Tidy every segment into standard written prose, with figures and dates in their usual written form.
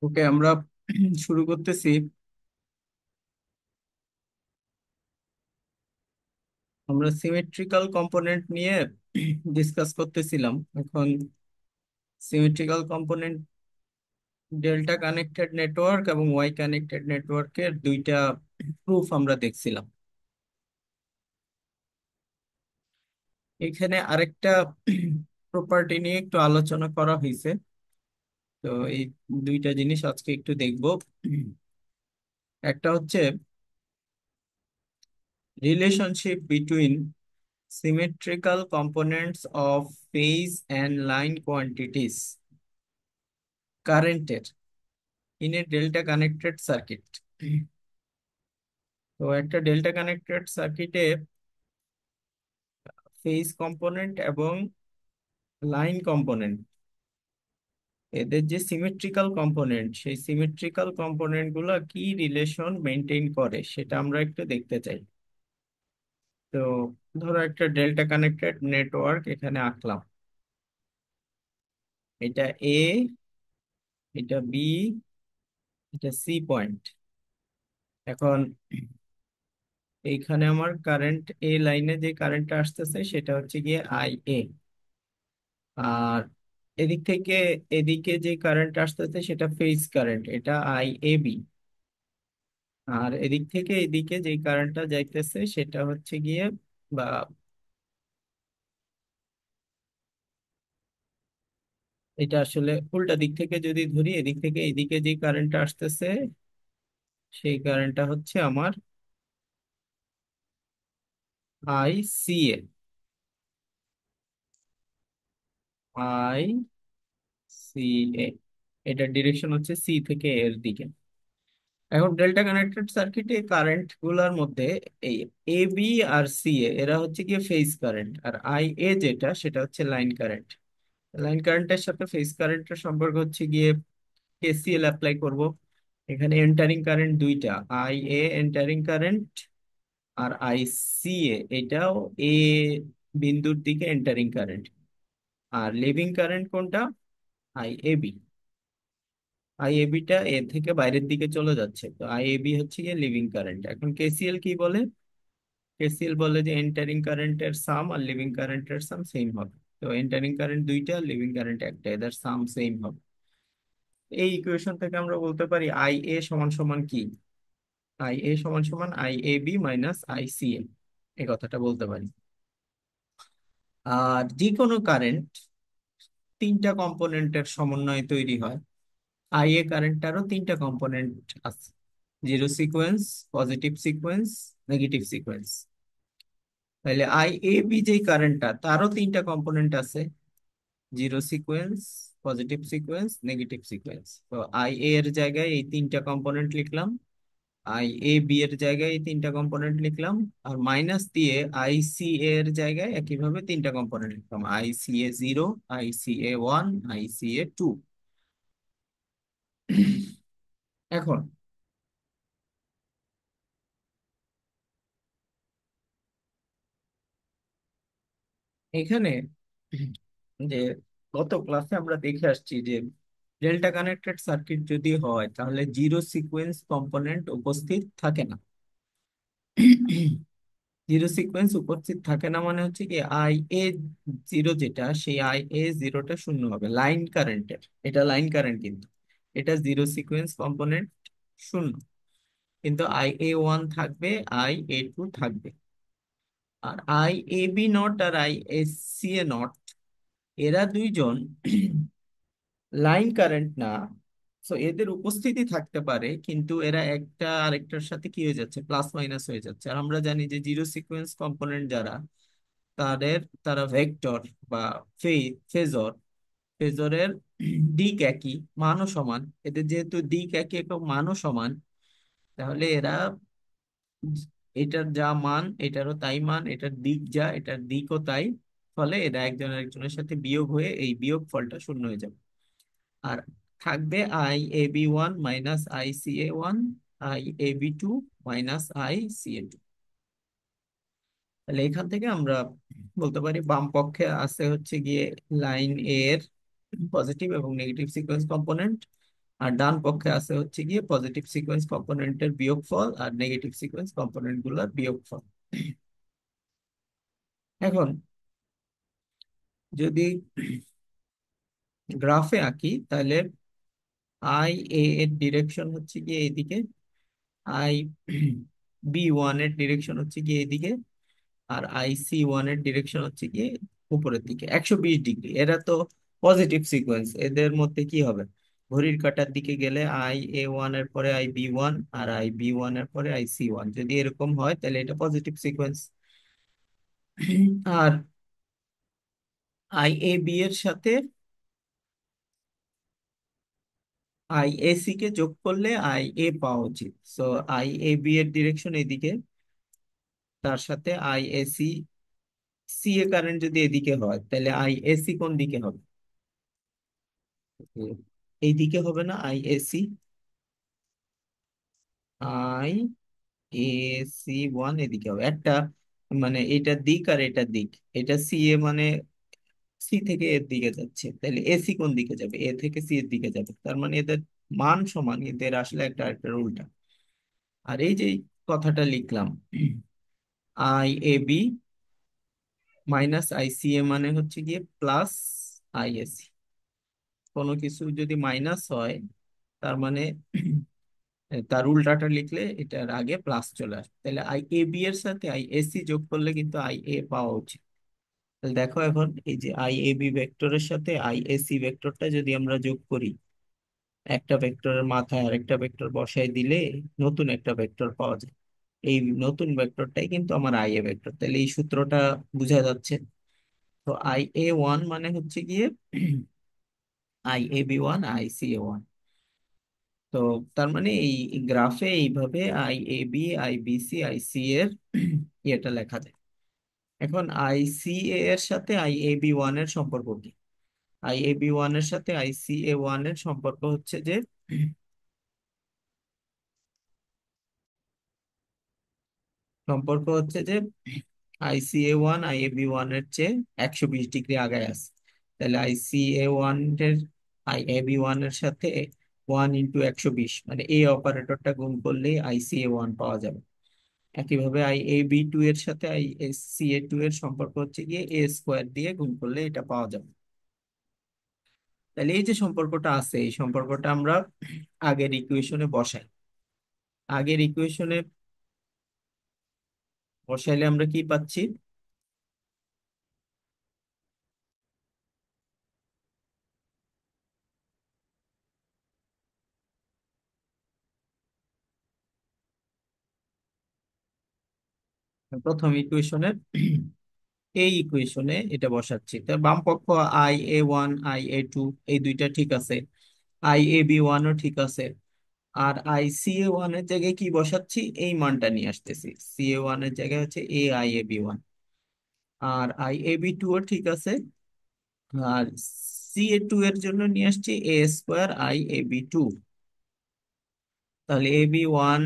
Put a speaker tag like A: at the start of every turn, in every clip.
A: ওকে, আমরা শুরু করতেছি। আমরা সিমেট্রিক্যাল কম্পোনেন্ট নিয়ে ডিসকাস করতেছিলাম। এখন symmetrical component delta connected network এবং ওয়াই কানেক্টেড নেটওয়ার্কের দুইটা প্রুফ আমরা দেখছিলাম। এখানে আরেকটা প্রপার্টি নিয়ে একটু আলোচনা করা হয়েছে। তো এই দুইটা জিনিস আজকে একটু দেখব। একটা হচ্ছে relationship between symmetrical components of phase and line quantities কারেন্টের in a delta connected circuit. তো একটা ডেল্টা কানেক্টেড সার্কিটে ফেজ কম্পোনেন্ট এবং লাইন কম্পোনেন্ট, এদের যে সিমেট্রিক্যাল কম্পোনেন্ট, সেই সিমেট্রিক্যাল কম্পোনেন্ট গুলা কি রিলেশন মেনটেন করে সেটা আমরা একটু দেখতে চাই। তো ধরো একটা ডেল্টা কানেক্টেড নেটওয়ার্ক এখানে আঁকলাম। এটা এ, এটা বি, এটা সি পয়েন্ট। এখন এইখানে আমার কারেন্ট এ লাইনে যে কারেন্টটা আসতেছে সেটা হচ্ছে গিয়ে আই এ। আর এদিক থেকে এদিকে যে কারেন্ট আসতেছে সেটা ফেজ কারেন্ট, এটা আই এ বি। আর এদিক থেকে এদিকে যে কারেন্টটা যাইতেছে সেটা হচ্ছে গিয়ে বা এটা আসলে উল্টা দিক থেকে যদি ধরি, এদিক থেকে এদিকে যে কারেন্টটা আসতেছে সেই কারেন্টটা হচ্ছে আমার I C A. I C A, এটার ডিরেকশন হচ্ছে সি থেকে এর দিকে। এখন ডেল্টা কানেক্টেড সার্কিটে কারেন্ট গুলার মধ্যে এই এ বি আর সি এ এরা হচ্ছে গিয়ে ফেজ কারেন্ট, আর আই এ যেটা সেটা হচ্ছে লাইন কারেন্ট। লাইন কারেন্টের সাথে ফেজ কারেন্টের সম্পর্ক হচ্ছে গিয়ে কেসিএল অ্যাপ্লাই করব। এখানে এন্টারিং কারেন্ট দুইটা, আই এ এন্টারিং কারেন্ট আর আই সি এ এটাও এ বিন্দুর দিকে এন্টারিং কারেন্ট। আর লিভিং কারেন্ট কোনটা? I A B. আইএবিটা এ থেকে বাইরের দিকে চলে যাচ্ছে, তো আইএবি হচ্ছে গিয়ে লিভিং কারেন্ট। এখন কেসিএল কি বলে? কেসিএল বলে যে এন্টারিং কারেন্টের সাম আর লিভিং কারেন্টের সাম সেম হবে। তো এন্টারিং কারেন্ট দুইটা, লিভিং কারেন্ট একটা, এদের সাম সেম হবে। এই ইকুয়েশন থেকে আমরা বলতে পারি আই এ সমান সমান কি? আই এ সমান সমান I A B minus I C A, এই কথাটা বলতে পারি। আর যে কোনো কারেন্ট তিনটা কম্পোনেন্টের সমন্বয়ে তৈরি হয়। আই এ কারেন্টটারও তিনটা কম্পোনেন্ট আছে: zero sequence, positive sequence, negative sequence. তাহলে আই এ বি যে কারেন্টটা তারও তিনটা কম্পোনেন্ট আছে: zero sequence, positive sequence, negative sequence. তো আই এ এর জায়গায় এই তিনটা কম্পোনেন্ট লিখলাম, আই এ বি এর জায়গায় এই তিনটা কম্পোনেন্ট লিখলাম, আর মাইনাস দিয়ে আই সি এর জায়গায় একইভাবে তিনটা কম্পোনেন্ট লিখলাম: I C A zero, I C A one, I C A two. এখন এখানে যে গত ক্লাসে আমরা দেখে আসছি যে ডেল্টা কানেক্টেড সার্কিট যদি হয় তাহলে জিরো সিকোয়েন্স কম্পোনেন্ট উপস্থিত থাকে না। জিরো সিকোয়েন্স উপস্থিত থাকে না মানে হচ্ছে কি আই এ জিরো যেটা, সেই আই এ জিরোটা শূন্য হবে লাইন কারেন্টের। এটা লাইন কারেন্ট কিন্তু, এটা জিরো সিকোয়েন্স কম্পোনেন্ট শূন্য। কিন্তু আই এ ওয়ান থাকবে, আই এ টু থাকবে। আর আই এ বি নট আর I A C A not, এরা দুইজন লাইন কারেন্ট না। সো এদের উপস্থিতি থাকতে পারে কিন্তু এরা একটা আরেকটার সাথে কি হয়ে যাচ্ছে, প্লাস মাইনাস হয়ে যাচ্ছে। আর আমরা জানি যে জিরো সিকোয়েন্স কম্পোনেন্ট যারা, তাদের তারা ভেক্টর বা ফেজর, ফেজরের দিক একই, মানও সমান। এদের যেহেতু দিক একই এবং মানও সমান, তাহলে এরা এটার যা মান এটারও তাই মান, এটার দিক যা এটার দিকও তাই। ফলে এরা একজন আরেকজনের সাথে বিয়োগ হয়ে এই বিয়োগ ফলটা শূন্য হয়ে যাবে। আর থাকবে I A B one minus I C A one, I A B two minus I C A two. তাহলে এখান থেকে আমরা বলতে পারি বাম পক্ষে আছে হচ্ছে গিয়ে লাইন এর পজিটিভ এবং নেগেটিভ সিকোয়েন্স কম্পোনেন্ট, আর ডান পক্ষে আছে হচ্ছে গিয়ে পজিটিভ সিকোয়েন্স কম্পোনেন্টের বিয়োগফল আর নেগেটিভ সিকোয়েন্স কম্পোনেন্ট গুলার বিয়োগফল। এখন যদি গ্রাফে আঁকি তাহলে আই এ এর ডিরেকশন হচ্ছে গিয়ে এইদিকে, আই বি ওয়ান এর ডিরেকশন হচ্ছে গিয়ে এইদিকে, আর আই সি ওয়ান এর ডিরেকশন হচ্ছে গিয়ে উপরের দিকে 120 ডিগ্রি। এরা তো পজিটিভ সিকোয়েন্স, এদের মধ্যে কি হবে? ঘড়ির কাঁটার দিকে গেলে আই এ ওয়ান এর পরে আই বি ওয়ান, আর আই বি ওয়ান এর পরে আই সি ওয়ান। যদি এরকম হয় তাহলে এটা পজিটিভ সিকোয়েন্স। আর আই এ বি এর সাথে আই এ সি কে যোগ করলে আই এ পাওয়া উচিত। সো আই এ বি এর ডিরেকশন এদিকে, তার সাথে I A C, C A current যদি এদিকে হয় তাহলে আই এ সি কোন দিকে হবে? এইদিকে হবে না? I A C, I A C one এদিকে হবে একটা, মানে এটার দিক আর এটার দিক, এটা সি এ মানে সি থেকে এর দিকে যাচ্ছে, তাহলে এসি কোন দিকে যাবে? এ থেকে সি এর দিকে যাবে। তার মানে এদের মান সমান, এদের আসলে একটা আরেকটার উল্টা। আর এই যে কথাটা লিখলাম, I A B minus I C A মানে হচ্ছে গিয়ে প্লাস আই এ সি। কোনো কিছু যদি মাইনাস হয় তার মানে তার উল্টাটা লিখলে এটার আগে প্লাস চলে আসবে। তাহলে আই এ বি এর সাথে আই এ সি যোগ করলে কিন্তু আই এ পাওয়া উচিত। তাহলে দেখো এখন এই যে আই এ বি ভেক্টরের সাথে আই এ সি ভেক্টরটা যদি আমরা যোগ করি, একটা ভেক্টরের মাথায় আরেকটা ভেক্টর বসাই দিলে নতুন একটা ভেক্টর পাওয়া যায়। এই নতুন ভেক্টরটাই কিন্তু আমার আই এ ভেক্টর। তাহলে এই সূত্রটা বোঝা যাচ্ছে। তো আই এ ওয়ান মানে হচ্ছে গিয়ে I A B one I C A one. তো তার মানে এই গ্রাফে এইভাবে I A B I B C I C এর ইয়েটা লেখা যায়। এখন আই সি এ এর সাথে আই এ বি ওয়ান এর সম্পর্ক কি? আই এ বি ওয়ান এর সাথে আই সি এ ওয়ান এর সম্পর্ক হচ্ছে যে সম্পর্ক হচ্ছে যে I C A one I A B one এর চেয়ে 120 ডিগ্রি আগায় আছে। তাহলে আই সি এ ওয়ান এর আই এ বি ওয়ান এর সাথে 1 × 120 মানে এই অপারেটরটা গুণ করলেই আই সি এ ওয়ান পাওয়া যাবে। একইভাবে আই এ বি টু এর সাথে I S C A two এর সম্পর্ক হচ্ছে গিয়ে এ স্কোয়ার দিয়ে গুণ করলে এটা পাওয়া যাবে। তাহলে এই যে সম্পর্কটা আছে, এই সম্পর্কটা আমরা আগের ইকুয়েশনে বসাই। আগের ইকুয়েশনে বসাইলে আমরা কি পাচ্ছি? প্রথম ইকুয়েশনের এই ইকুয়েশনে এটা বসাচ্ছি। তার বাম পক্ষ I A one I A two এই দুইটা ঠিক আছে, আই এ বি ওয়ানও ঠিক আছে। আর আই সি এ ওয়ান এর জায়গায় কি বসাচ্ছি? এই মানটা নিয়ে আসতেছি, সি এ ওয়ান এর জায়গায় হচ্ছে A I A B one. আর আই এ বি টু ও ঠিক আছে। আর সি এ টু এর জন্য নিয়ে আসছি A square I A B two. তাহলে এ বি ওয়ান,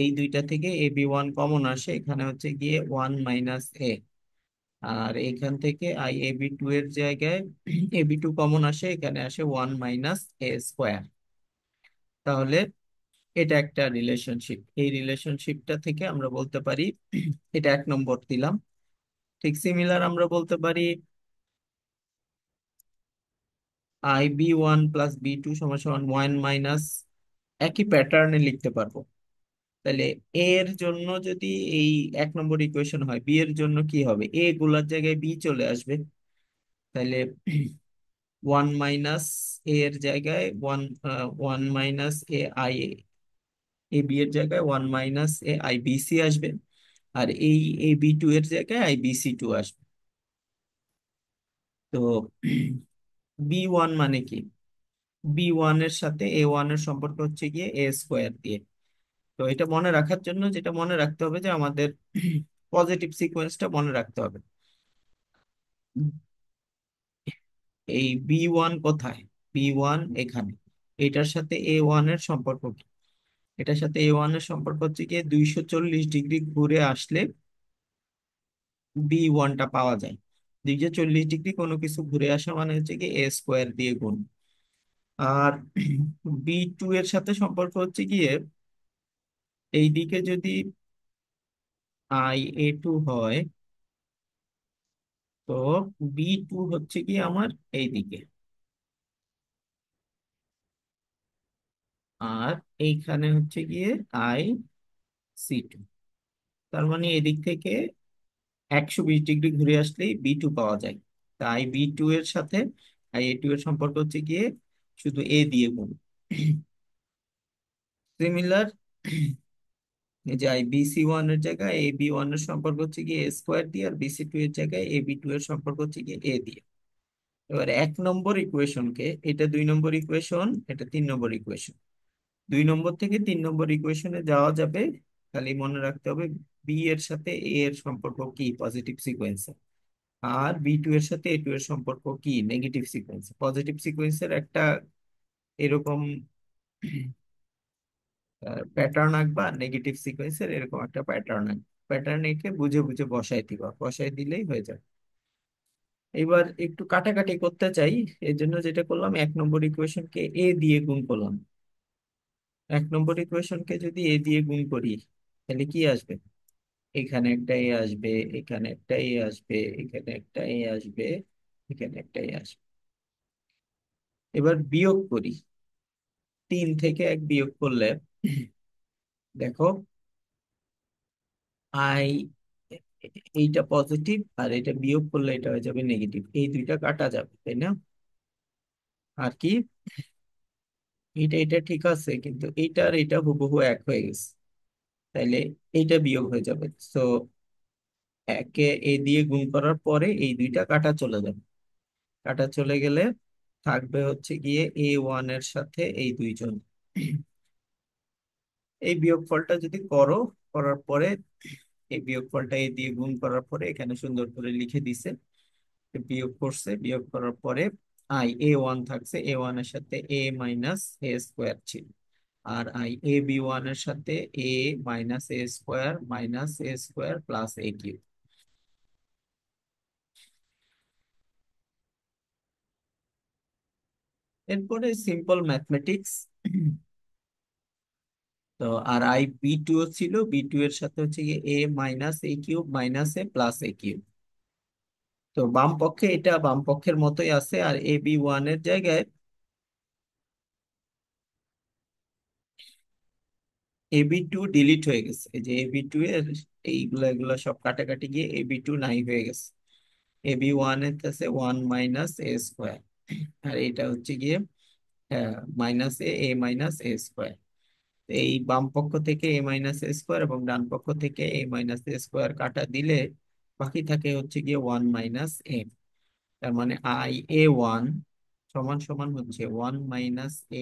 A: এই দুইটা থেকে এ বি ওয়ান কমন আসে, এখানে হচ্ছে গিয়ে ওয়ান মাইনাস এ। আর এখান থেকে আই এ বি টু এর জায়গায় এ বি টু কমন আসে, এখানে আসে ওয়ান মাইনাস এ স্কোয়ার। তাহলে এটা একটা রিলেশনশিপ। এই রিলেশনশিপটা থেকে আমরা বলতে পারি এটা 1 নম্বর দিলাম। ঠিক সিমিলার আমরা বলতে পারি I B one plus B two সমান সমান ওয়ান মাইনাস, একই প্যাটার্নে লিখতে পারবো। তাহলে এ এর জন্য যদি এই 1 নম্বর ইকুয়েশন হয়, বি এর জন্য কি হবে? এ গুলার জায়গায় বি চলে আসবে। তাহলে ওয়ান মাইনাস এ এর জায়গায় one minus A I A B এর জায়গায় one minus A I B C আসবে। আর এই এ বি টু এর জায়গায় আই বি সি টু আসবে। তো বি ওয়ান মানে কি? বি ওয়ান এর সাথে এ ওয়ান এর সম্পর্ক হচ্ছে গিয়ে এ স্কোয়ার দিয়ে। তো এটা মনে রাখার জন্য যেটা মনে রাখতে হবে যে আমাদের পজিটিভ সিকোয়েন্সটা মনে রাখতে হবে। এই বি ওয়ান কোথায়? বি ওয়ান এখানে। এটার সাথে এ ওয়ান এর সম্পর্ক কি? এটার সাথে এ ওয়ান এর সম্পর্ক হচ্ছে গিয়ে 240 ডিগ্রি ঘুরে আসলে বি ওয়ানটা পাওয়া যায়। 240 ডিগ্রি কোনো কিছু ঘুরে আসা মানে হচ্ছে কি এ স্কোয়ার দিয়ে গুণ। আর বি টু এর সাথে সম্পর্ক হচ্ছে গিয়ে এই দিকে যদি IA2 হয়, তো B2 হচ্ছে কি আমার এই দিকে, আর এইখানে হচ্ছে গিয়ে IC2। তার মানে এদিক থেকে 120 ডিগ্রি ঘুরে আসলেই B2 পাওয়া যায়। তাই B2 এর সাথে IA2 এর সম্পর্ক হচ্ছে গিয়ে শুধু এ দিয়ে গুণ। সিমিলার, এই যে BC1 এর জায়গায় AB1 এর সম্পর্ক হচ্ছে গিয়ে A² দিয়ে, আর BC2 এর জায়গায় AB2 এর সম্পর্ক হচ্ছে গিয়ে এ দিয়ে। এবার 1 নম্বর ইকুয়েশনকে, এটা 2 নম্বর ইকুয়েশন, এটা 3 নম্বর ইকুয়েশন, 2 নম্বর থেকে 3 নম্বর ইকুয়েশনে যাওয়া যাবে। খালি মনে রাখতে হবে বি এর সাথে এ এর সম্পর্ক কি, পজিটিভ সিকোয়েন্সে, আর B2 এর সাথে A2 এর সম্পর্ক কি, নেগেটিভ সিকোয়েন্স। পজিটিভ সিকোয়েন্সের একটা এরকম প্যাটার্ন আঁকবা, নেগেটিভ সিকোয়েন্সের এরকম একটা প্যাটার্ন আঁকবা। প্যাটার্ন এঁকে বুঝে বুঝে বসাই দিবা, বসাই দিলেই হয়ে যাবে। এবার একটু কাটাকাটি করতে চাই, এর জন্য যেটা করলাম, 1 নম্বর ইকুয়েশনকে এ দিয়ে গুণ করলাম। 1 নম্বর ইকুয়েশনকে যদি এ দিয়ে গুণ করি, তাহলে কি আসবে? এখানে একটা এ আসবে, এখানে একটা এ আসবে, এখানে একটা এ আসবে, এখানে একটা এ আসবে। এবার বিয়োগ করি, 3 থেকে 1 বিয়োগ করলে দেখো আই, এইটা পজিটিভ আর এটা বিয়োগ করলে এটা হয়ে যাবে নেগেটিভ, এই দুইটা কাটা যাবে, তাই না? আর কি, এটা এটা ঠিক আছে, কিন্তু এইটা আর এটা হুবহু এক হয়ে গেছে, তাইলে এইটা বিয়োগ হয়ে যাবে। তো একে এ দিয়ে গুণ করার পরে এই দুইটা কাটা চলে যাবে। কাটা চলে গেলে থাকবে হচ্ছে গিয়ে A1 এর সাথে এই দুইজন। এই বিয়োগফলটা যদি করো, করার পরে এই বিয়োগফলটা এ দিয়ে গুণ করার পরে এখানে সুন্দর করে লিখে দিছে, বিয়োগ করছে, বিয়োগ করার পরে A1 থাকছে, A1 এর সাথে A - A² ছিল, আর AB1 এর সাথে A - A² - A² plus A³ এরপরে সিম্পল ম্যাথমেটিক্স। তো আর B2 ছিল, B2 এর সাথে হচ্ছে গিয়ে A - A³ - A plus A³ তো বাম পক্ষে এটা বাম পক্ষের মতোই আছে, আর AB1 এর জায়গায় AB2 ডিলিট হয়ে গেছে। এই যে AB2 এর এইগুলা এগুলা সব কাটাকাটি গিয়ে AB2 নাই হয়ে গেছে। AB1 এর কাছে 1 - A², আর এটা হচ্ছে গিয়ে -A, A - A²। এই বাম পক্ষ থেকে A - A² এবং ডান পক্ষ থেকে A - A² কাটা দিলে বাকি থাকে হচ্ছে গিয়ে 1 - A। তার মানে IA1 সমান সমান হচ্ছে 1 - A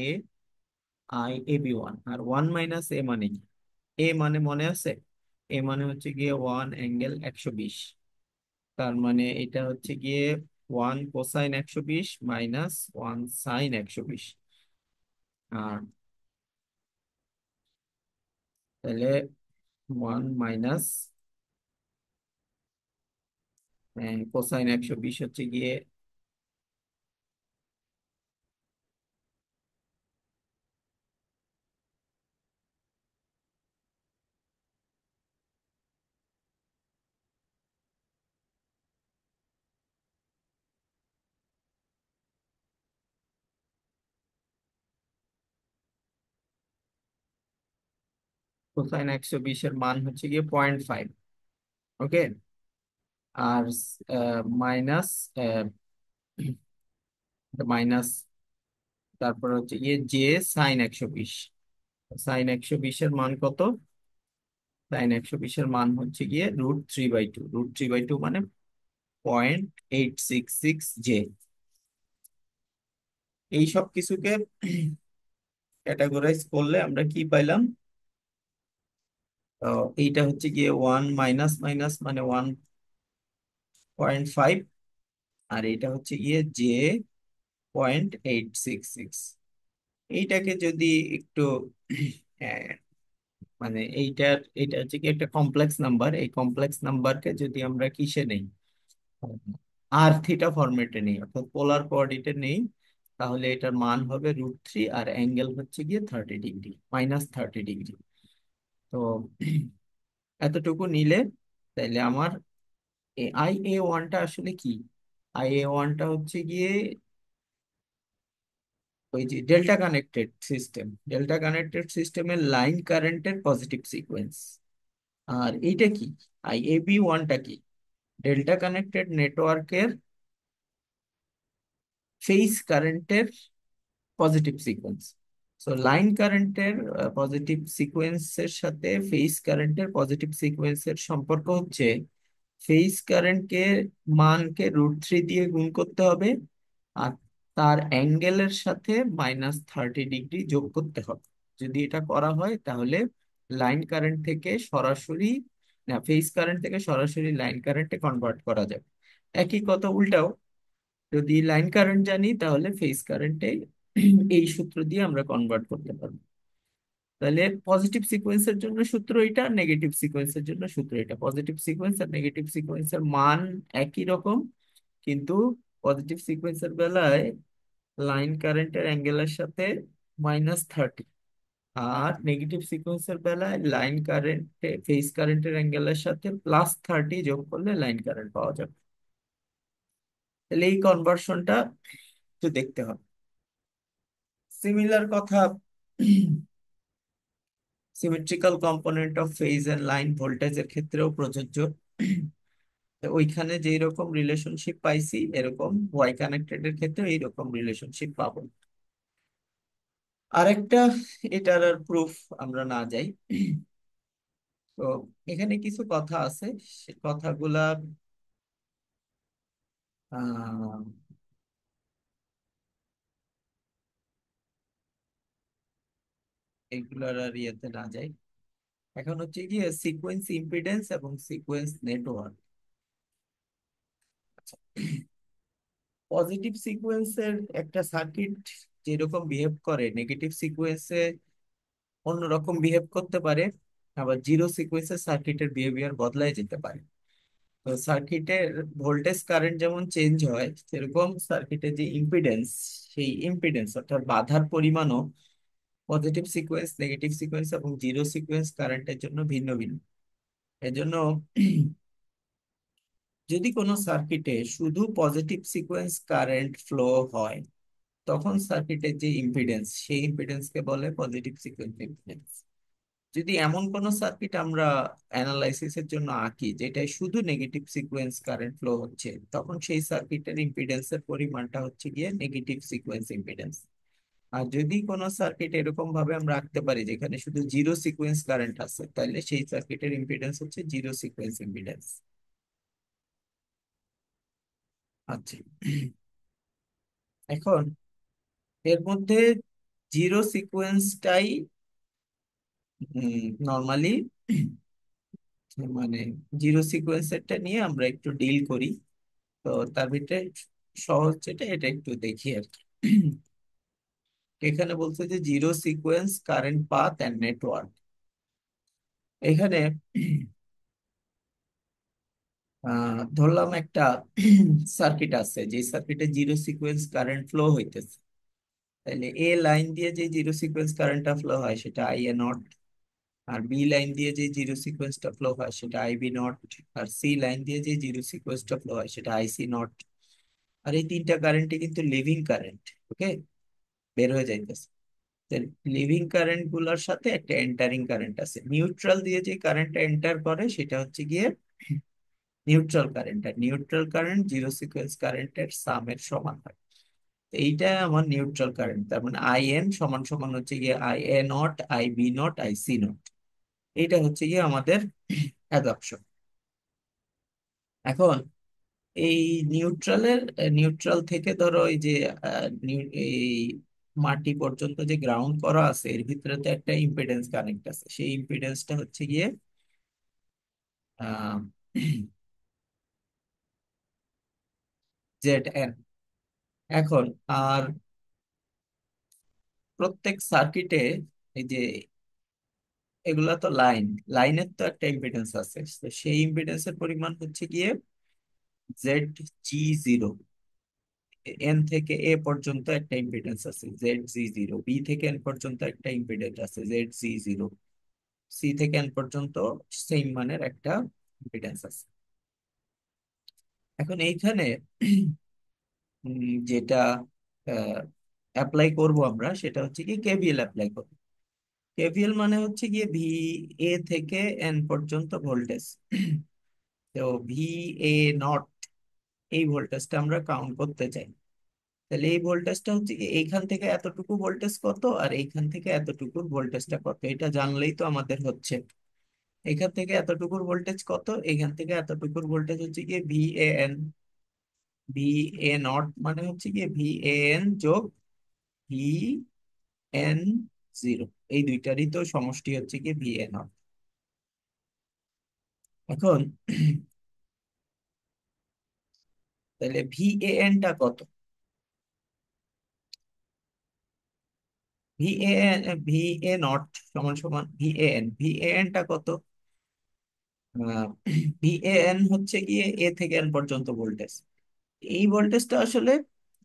A: IAB1। আর 1 - A মানে কি? এ মানে মনে আছে, এ মানে হচ্ছে গিয়ে 1 ∠120। তার মানে এটা হচ্ছে গিয়ে 1 কোসাইন 120 -1 সাইন 120। আর তাহলে 1 - কোসাইন 120 হচ্ছে গিয়ে কোসাইন 120 এর মান হচ্ছে গিয়ে 0.5। ওকে। আর মাইনাস, মাইনাস, তারপর হচ্ছে গিয়ে J sin 120। sin 120 এর মান কত? sin 120 এর মান হচ্ছে গিয়ে √3/2। √3/2 মানে 0.866 J। এই সব কিছুকে ক্যাটাগরাইজ করলে আমরা কি পাইলাম? তো এইটা হচ্ছে গিয়ে 1 - মানে 1.5, আর এটা হচ্ছে গিয়ে J 0.866। এইটাকে যদি একটু আহ, মানে এইটা হচ্ছে কি একটা কমপ্লেক্স নাম্বার, এই কমপ্লেক্স নাম্বারকে যদি আমরা কিসে নেই, আর থিটা ফরম্যাটে নেই, অর্থাৎ পোলার কোঅর্ডিনেটে নেই, তাহলে এটার মান হবে √3 আর অ্যাঙ্গেল হচ্ছে গিয়ে 30 ডিগ্রি, -30 ডিগ্রি। তো এতটুকু নিলে তাইলে আমার IA1টা আসলে কি? IA1টা হচ্ছে গিয়ে ওই যে ডেল্টা কানেক্টেড সিস্টেমের লাইন কারেন্টের পজিটিভ সিকোয়েন্স। আর এইটা কি? IAB1টা কি? ডেল্টা কানেক্টেড নেটওয়ার্কের ফেজ কারেন্টের পজিটিভ সিকোয়েন্স। সো লাইন কারেন্টের পজিটিভ সিকোয়েন্সের সাথে ফেজ কারেন্টের পজিটিভ সিকোয়েন্সের সম্পর্ক হচ্ছে ফেজ কারেন্টকে মানকে √3 দিয়ে গুণ করতে হবে, আর তার অ্যাঙ্গেলের সাথে -30 ডিগ্রি যোগ করতে হবে। যদি এটা করা হয় তাহলে লাইন কারেন্ট থেকে সরাসরি, না, ফেজ কারেন্ট থেকে সরাসরি লাইন কারেন্টে কনভার্ট করা যাবে। একই কথা উল্টাও, যদি লাইন কারেন্ট জানি তাহলে ফেজ কারেন্টে এই সূত্র দিয়ে আমরা কনভার্ট করতে পারবো। তাহলে পজিটিভ সিকোয়েন্সের জন্য সূত্র এটা, নেগেটিভ সিকোয়েন্সের জন্য সূত্র এটা। পজিটিভ সিকোয়েন্স আর নেগেটিভ সিকোয়েন্সের মান একই রকম, কিন্তু পজিটিভ সিকোয়েন্সের বেলায় লাইন কারেন্টের অ্যাঙ্গেলের সাথে -30, আর নেগেটিভ সিকোয়েন্সের বেলায় লাইন কারেন্টে ফেজ কারেন্টের অ্যাঙ্গেলের সাথে +30 যোগ করলে লাইন কারেন্ট পাওয়া যাবে। তাহলে এই কনভার্সনটা একটু দেখতে হবে। সিমিলার কথা symmetrical component of phase and line ভোল্টেজের ক্ষেত্রেও প্রযোজ্য। তো ওইখানে যেই রকম রিলেশনশিপ পাইছি এরকম ওয়াই কানেক্টেড এর ক্ষেত্রে এইরকম রিলেশনশিপ পাবো। আরেকটা, এটার আর প্রুফ আমরা না যাই। তো এখানে কিছু কথা আছে, সে কথাগুলা আহ এগুলার আর ইয়েতে না যাই। এখন হচ্ছে কি সিকোয়েন্স ইম্পিডেন্স এবং সিকোয়েন্স নেটওয়ার্ক। পজিটিভ সিকোয়েন্সের একটা সার্কিট যেরকম বিহেভ করে, নেগেটিভ সিকোয়েন্সে অন্যরকম বিহেভ করতে পারে। আবার জিরো সিকোয়েন্সের সার্কিটের বিহেভিয়ার বদলায় যেতে পারে। তো সার্কিটের ভোল্টেজ কারেন্ট যেমন চেঞ্জ হয়, সেরকম সার্কিটের যে ইম্পিডেন্স, সেই ইম্পিডেন্স অর্থাৎ বাধার পরিমাণও পজিটিভ সিকোয়েন্স, নেগেটিভ সিকোয়েন্স এবং জিরো সিকোয়েন্স কারেন্টের জন্য ভিন্ন ভিন্ন। এজন্য যদি কোনো সার্কিটে শুধু পজিটিভ সিকোয়েন্স কারেন্ট ফ্লো হয়, তখন সার্কিটের যে ইম্পিডেন্স, সেই ইম্পিডেন্সকে বলে পজিটিভ সিকোয়েন্স ইম্পিডেন্স। যদি এমন কোন সার্কিট আমরা অ্যানালাইসিসের জন্য আঁকি যেটাই শুধু নেগেটিভ সিকোয়েন্স কারেন্ট ফ্লো হচ্ছে, তখন সেই সার্কিটের ইম্পিডেন্সের পরিমাণটা হচ্ছে গিয়ে নেগেটিভ সিকোয়েন্স ইম্পিডেন্স। আর যদি কোনো সার্কিট এরকম ভাবে আমরা আঁকতে পারি যেখানে শুধু জিরো সিকোয়েন্স কারেন্ট আছে, তাহলে সেই সার্কিটের ইম্পিডেন্স হচ্ছে জিরো সিকোয়েন্স ইম্পিডেন্স। আচ্ছা, এখন এর মধ্যে জিরো সিকোয়েন্সটাই নর্মালি, মানে জিরো সিকোয়েন্সেরটা নিয়ে আমরা একটু ডিল করি। তো তার ভিতরে সহজ যেটা, এটা একটু দেখি আর কি। এখানে বলছে যে zero sequence current path and network. এখানে ধরলাম একটা সার্কিট আছে, যে সার্কিটে জিরো সিকোয়েন্স কারেন্ট ফ্লো হইতেছে। তাহলে এ লাইন দিয়ে যে জিরো সিকোয়েন্স কারেন্টটা ফ্লো হয় সেটা IA0, আর বি লাইন দিয়ে যে জিরো সিকোয়েন্সটা ফ্লো হয় সেটা IB0, আর সি লাইন দিয়ে যে জিরো সিকোয়েন্সটা ফ্লো হয় সেটা IC0। আর এই তিনটা কারেন্টই কিন্তু লিভিং কারেন্ট। ওকে, বের হয়ে যাইতেছে। লিভিং কারেন্ট গুলোর সাথে একটা এন্টারিং কারেন্ট আছে। নিউট্রাল দিয়ে যে কারেন্টটা এন্টার করে সেটা হচ্ছে গিয়ে নিউট্রাল কারেন্ট, আর নিউট্রাল কারেন্ট জিরো সিকোয়েন্স কারেন্টের সামের সমান হয়। তো এইটা আমার নিউট্রাল কারেন্ট, তার মানে IN সমান সমান হচ্ছে গিয়ে IA0, IB0, IC0। এইটা হচ্ছে গিয়ে আমাদের অ্যাডাপশন। এখন এই নিউট্রাল থেকে ধরো এই যে এই মাটি পর্যন্ত যে গ্রাউন্ড করা আছে, এর ভিতরে তো একটা ইম্পিডেন্স কানেক্ট আছে। সেই ইম্পিডেন্সটা হচ্ছে গিয়ে আহ ZN। এখন আর প্রত্যেক সার্কিটে এই যে এগুলা তো লাইনের তো একটা ইম্পিডেন্স আছে, তো সেই ইম্পিডেন্সের পরিমাণ হচ্ছে গিয়ে ZG0। এন থেকে এ পর্যন্ত একটা ইম্পিডেন্স আছে ZG0, বি থেকে এন পর্যন্ত একটা ইম্পিডেন্স আছে ZC0, সি থেকে এন পর্যন্ত সেম মানের একটা ইম্পিডেন্স আছে। এখন এইখানে যেটা অ্যাপ্লাই করব আমরা সেটা হচ্ছে কি কেভিএল অ্যাপ্লাই করব। কেভিএল মানে হচ্ছে গিয়ে ভি এ থেকে এন পর্যন্ত ভোল্টেজ। তো ভি এ নট, এই ভোল্টেজটা আমরা কাউন্ট করতে চাই। তাহলে এই ভোল্টেজটা হচ্ছে কি এইখান থেকে এতটুকু ভোল্টেজ কত আর এইখান থেকে এতটুকুর ভোল্টেজটা কত, এটা জানলেই তো আমাদের হচ্ছে। এখান থেকে এতটুকুর ভোল্টেজ কত, এখান থেকে এতটুকুর ভোল্টেজ হচ্ছে গিয়ে V A N. V A not মানে হচ্ছে গিয়ে ভি এ এন যোগ ভি এন জিরো, এই দুইটারই তো সমষ্টি হচ্ছে গিয়ে ভি এ নট। এখন তাহলে ভি এ এন টা কত? V A V A not সমান সমান V A N, V A N টা কত? ভিএএন হচ্ছে গিয়ে এ থেকে এন পর্যন্ত ভোল্টেজ। এই ভোল্টেজটা আসলে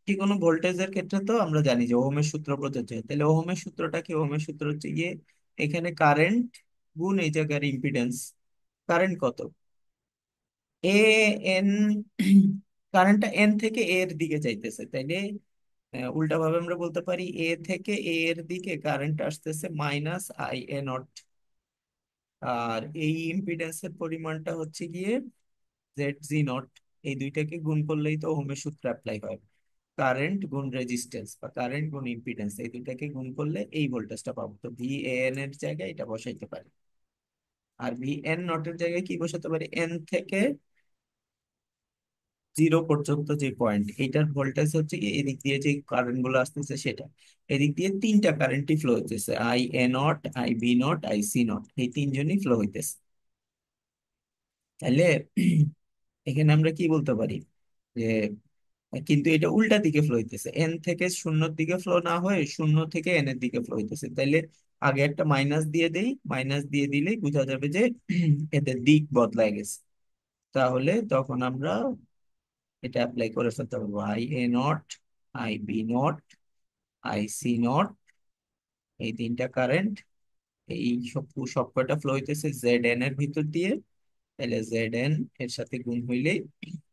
A: যে কোনো ভোল্টেজের ক্ষেত্রে তো আমরা জানি যে ওহমের সূত্র প্রযোজ্য হয়। তাহলে ওহমের সূত্রটা কি? ওহমের সূত্র হচ্ছে গিয়ে এখানে কারেন্ট গুণ এই জায়গার ইম্পিডেন্স। কারেন্ট কত? এ এন, কারেন্টটা এন থেকে এ এর দিকে যাইতেছে, তাইলে উল্টা ভাবে আমরা বলতে পারি এ থেকে এ এর দিকে কারেন্ট আসতেছে মাইনাস আই এ নট। আর এই ইম্পিডেন্সের পরিমাণটা হচ্ছে গিয়ে ZG0। এই দুইটাকে গুণ করলেই তো ওহমের সূত্র অ্যাপ্লাই হয়। কারেন্ট গুণ রেজিস্ট্যান্স বা কারেন্ট গুণ ইম্পিডেন্স, এই দুইটাকে গুণ করলে এই ভোল্টেজটা পাবো। তো VAN এর জায়গায় এটা বসাইতে পারি। আর VN নট এর জায়গায় কি বসাতে পারি? এন থেকে জিরো পর্যন্ত যে পয়েন্ট, এইটার ভোল্টেজ হচ্ছে কি এদিক দিয়ে যে কারেন্ট গুলো আসতেছে সেটা। এদিক দিয়ে তিনটা কারেন্টই ফ্লো হইতেছে, IA0, IB0, IC0, এই তিনজনই ফ্লো হইতেছে। তাহলে এখানে আমরা কি বলতে পারি যে কিন্তু এটা উল্টা দিকে ফ্লো হইতেছে, এন থেকে শূন্যর দিকে ফ্লো না হয়ে শূন্য থেকে এন এর দিকে ফ্লো হইতেছে। তাইলে আগে একটা মাইনাস দিয়ে দেই, মাইনাস দিয়ে দিলেই বোঝা যাবে যে এদের দিক বদলায় গেছে। তাহলে তখন আমরা এটা অ্যাপ্লাই করে ফেলতে পারবো। IA0, IB0, IC0, এই তিনটা কারেন্ট এই সব সবকটা ফ্লো হইতেছে ZN এর ভিতর দিয়ে। তাহলে ZN এর সাথে গুণ হইলেই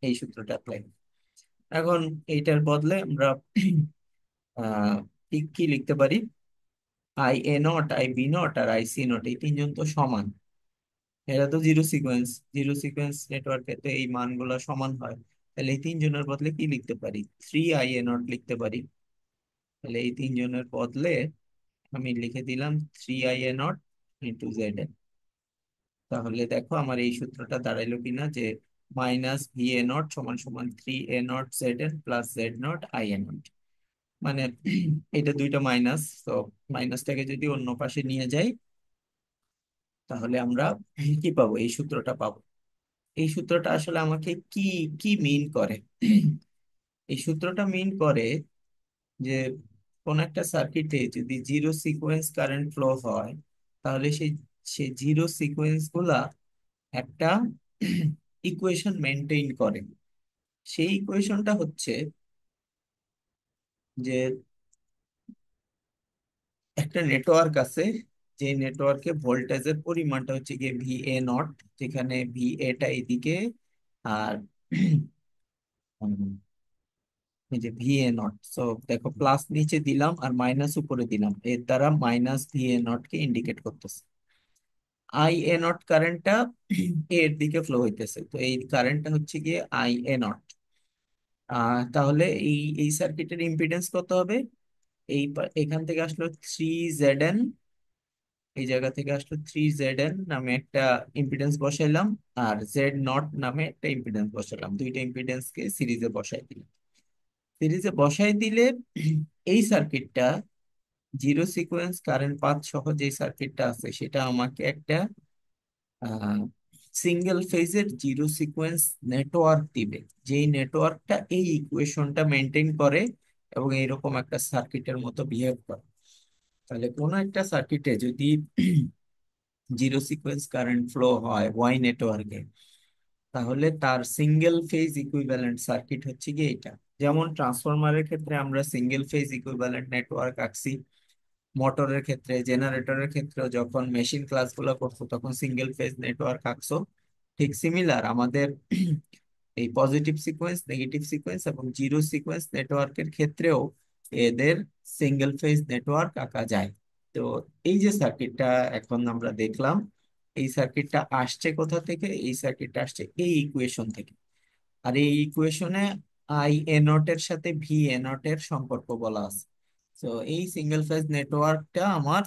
A: এই সূত্রটা অ্যাপ্লাই। এখন এইটার বদলে আমরা আহ কি কি লিখতে পারি? IA0, IB0 আর IC0, এই তিনজন তো সমান। এরা তো জিরো সিকোয়েন্স, জিরো সিকোয়েন্স নেটওয়ার্কে তো এই মানগুলো সমান হয়। তাহলে এই তিনজনের বদলে কি লিখতে পারি? 3IA0 লিখতে পারি। তাহলে এই তিনজনের বদলে আমি লিখে দিলাম 3IA0 ইন্টু ZN। তাহলে দেখো আমার এই সূত্রটা দাঁড়াইলো কিনা, যে মাইনাস VA0 সমান সমান 3A0 ZN plus Z0 IA0। মানে এটা দুইটা মাইনাস, তো মাইনাসটাকে যদি অন্য পাশে নিয়ে যাই তাহলে আমরা কি পাবো? এই সূত্রটা পাবো। এই সূত্রটা আসলে আমাকে কি কি মিন করে? এই সূত্রটা মিন করে যে কোন একটা সার্কিটে যদি জিরো সিকোয়েন্স কারেন্ট ফ্লো হয় তাহলে সেই সেই জিরো সিকোয়েন্স গুলা একটা ইকুয়েশন মেনটেন করে। সেই ইকুয়েশনটা হচ্ছে যে একটা নেটওয়ার্ক আছে, যে নেটওয়ার্কে ভোল্টেজের পরিমাণটা হচ্ছে গিয়ে VA0, যেখানে VA টা এদিকে আর উম, এই যে VA0, সো দেখো প্লাস নিচে দিলাম আর মাইনাস উপরে দিলাম, এর দ্বারা মাইনাস VA0 কে ইন্ডিকেট করতেছে। IA0 কারেন্টটা এর দিকে ফ্লো হইতেছে, তো এই কারেন্টটা হচ্ছে গিয়ে IA0। তাহলে এই এই সার্কিটের ইম্পিডেন্স কত হবে? এখান থেকে আসলো 3ZN, এই জায়গা থেকে আসলো 3ZN নামে একটা ইম্পিডেন্স বসাইলাম, আর Z0 নামে একটা ইম্পিডেন্স বসালাম। দুইটা ইম্পিডেন্স কে সিরিজে বসাই দিলাম। সিরিজে বসাই দিলে এই সার্কিটটা জিরো সিকোয়েন্স কারেন্ট পাথ সহ যে সার্কিটটা আছে সেটা আমাকে একটা সিঙ্গেল ফেজের জিরো সিকোয়েন্স নেটওয়ার্ক দিবে, যেই নেটওয়ার্কটা এই ইকুয়েশনটা মেনটেন করে এবং এইরকম একটা সার্কিটের মতো বিহেভ করে। তাহলে কোনো একটা সার্কিটে যদি জিরো সিকোয়েন্স কারেন্ট ফ্লো হয় ওয়াই নেটওয়ার্কে, তাহলে তার সিঙ্গেল ফেজ ইকুইভ্যালেন্ট সার্কিট হচ্ছে কি এটা। যেমন ট্রান্সফরমারের ক্ষেত্রে আমরা সিঙ্গেল ফেজ ইকুইভ্যালেন্ট নেটওয়ার্ক আঁকছি, মোটরের ক্ষেত্রে, জেনারেটরের ক্ষেত্রে যখন মেশিন ক্লাসগুলো করছো তখন সিঙ্গেল ফেজ নেটওয়ার্ক আঁকছো। ঠিক সিমিলার আমাদের এই পজিটিভ সিকোয়েন্স, নেগেটিভ সিকোয়েন্স এবং জিরো সিকোয়েন্স নেটওয়ার্কের ক্ষেত্রেও এদের সিঙ্গেল ফেজ নেটওয়ার্ক আঁকা যায়। তো এই যে সার্কিটটা এখন আমরা দেখলাম, এই সার্কিটটা আসছে কোথা থেকে? এই সার্কিটটা আসছে এই ইকুয়েশন থেকে। আর এই ইকুয়েশনে আই এ নট এর সাথে ভি এ নট এর সম্পর্ক বলা আছে। তো এই সিঙ্গেল ফেজ নেটওয়ার্কটা আমার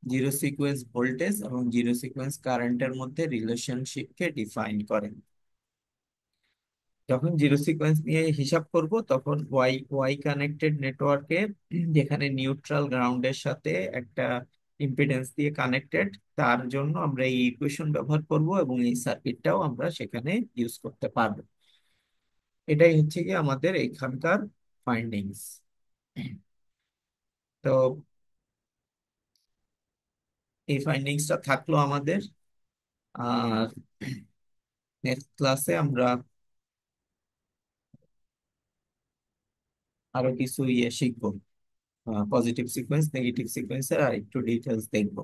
A: জিরো সিকোয়েন্স ভোল্টেজ এবং জিরো সিকোয়েন্স কারেন্টের মধ্যে রিলেশনশিপকে ডিফাইন করে। যখন জিরো সিকোয়েন্স নিয়ে হিসাব করব তখন ওয়াই ওয়াই কানেক্টেড নেটওয়ার্কে, যেখানে নিউট্রাল গ্রাউন্ডের সাথে একটা ইম্পিডেন্স দিয়ে কানেক্টেড, তার জন্য আমরা এই ইকুয়েশন ব্যবহার করব এবং এই সার্কিটটাও আমরা সেখানে ইউজ করতে পারবো। এটাই হচ্ছে কি আমাদের এখানকার ফাইন্ডিংস। তো এই ফাইন্ডিংসটা থাকলো আমাদের। আর নেক্সট ক্লাসে আমরা আরো কিছু শিখবো, পজিটিভ সিকোয়েন্স, নেগেটিভ সিকোয়েন্সের আর একটু ডিটেলস দেখবো।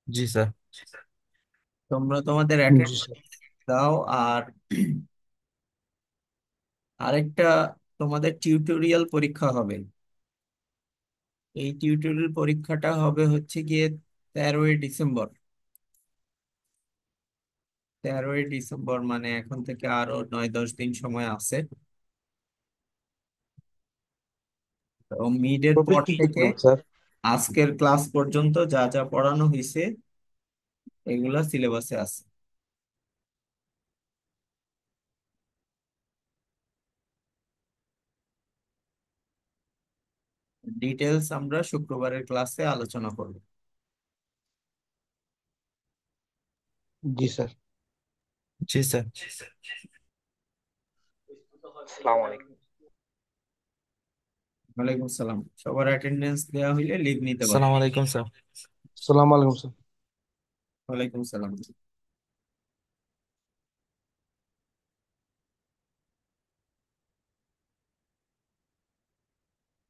B: জি স্যার।
A: তোমরা তোমাদের
B: জি
A: অ্যাটেন্ড
B: স্যার।
A: দাও। আর আরেকটা, তোমাদের টিউটোরিয়াল পরীক্ষা হবে। এই টিউটোরিয়াল পরীক্ষাটা হবে হচ্ছে গিয়ে 13ই ডিসেম্বর। 13ই ডিসেম্বর মানে এখন থেকে আরো 9-10 দিন সময় আছে। তো মিডের
B: টপিক
A: পর
B: কি কি
A: থেকে
B: পড়াবেন স্যার?
A: আজকের ক্লাস পর্যন্ত যা যা পড়ানো হয়েছে এগুলা সিলেবাসে আছে। ডিটেলস আমরা শুক্রবারের ক্লাসে আলোচনা করব।
B: জি স্যার। জি স্যার।
C: আসসালামু আলাইকুম।
A: ওয়ালাইকুম সালাম। সবার অ্যাটেন্ডেন্স দেওয়া হইলে লিভ নিতে পারো।
B: আসসালামু আলাইকুম স্যার। আসসালামু আলাইকুম স্যার।
A: ওয়ালাইকুম সালাম।